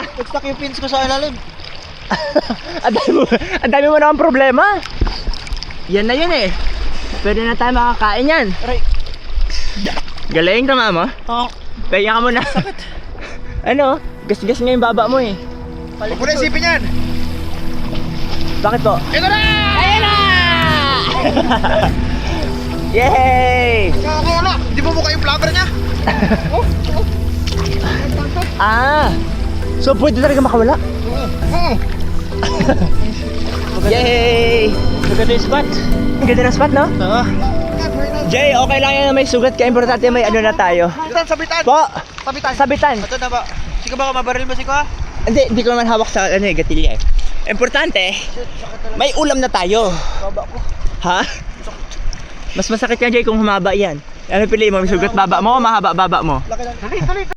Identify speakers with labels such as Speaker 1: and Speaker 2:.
Speaker 1: Nag-stuck yung pins ko sa ilalim.
Speaker 2: Ang dami mo naman problema. Yan na yun eh. Pwede na tayo makakain yan.
Speaker 1: Aray.
Speaker 2: Galing, tama mo?
Speaker 1: Oo.
Speaker 2: Pahinga ka muna. Ano? Gas-gas nga yung baba mo eh.
Speaker 1: Huwag mo na isipin yan.
Speaker 2: Bakit po?
Speaker 1: Ito na!
Speaker 2: Ayan na! Yay!
Speaker 1: Kaya na. Di mo mukha yung vlogger niya?
Speaker 2: Ah! So pwede talaga makawala? Yay!
Speaker 1: Maganda yung spot.
Speaker 2: Ang ganda ng spot, no?
Speaker 1: Oo.
Speaker 2: Jay, okay lang yan na may sugat. Kaya importante may ano na tayo.
Speaker 1: Sabitan.
Speaker 2: Po!
Speaker 1: Sabitan.
Speaker 2: Sabitan!
Speaker 1: Ito na ba? Sige ba mabaril mo si ko ha?
Speaker 2: Hindi ko naman hawak sa ano, gatilya eh. Importante, may ulam na tayo.
Speaker 1: Baba ko.
Speaker 2: Ha? Mas masakit yan, Jay, kung humaba yan. Ano piliin mo? May sugat baba mo o mahaba baba mo?
Speaker 1: Laki lang. Dali.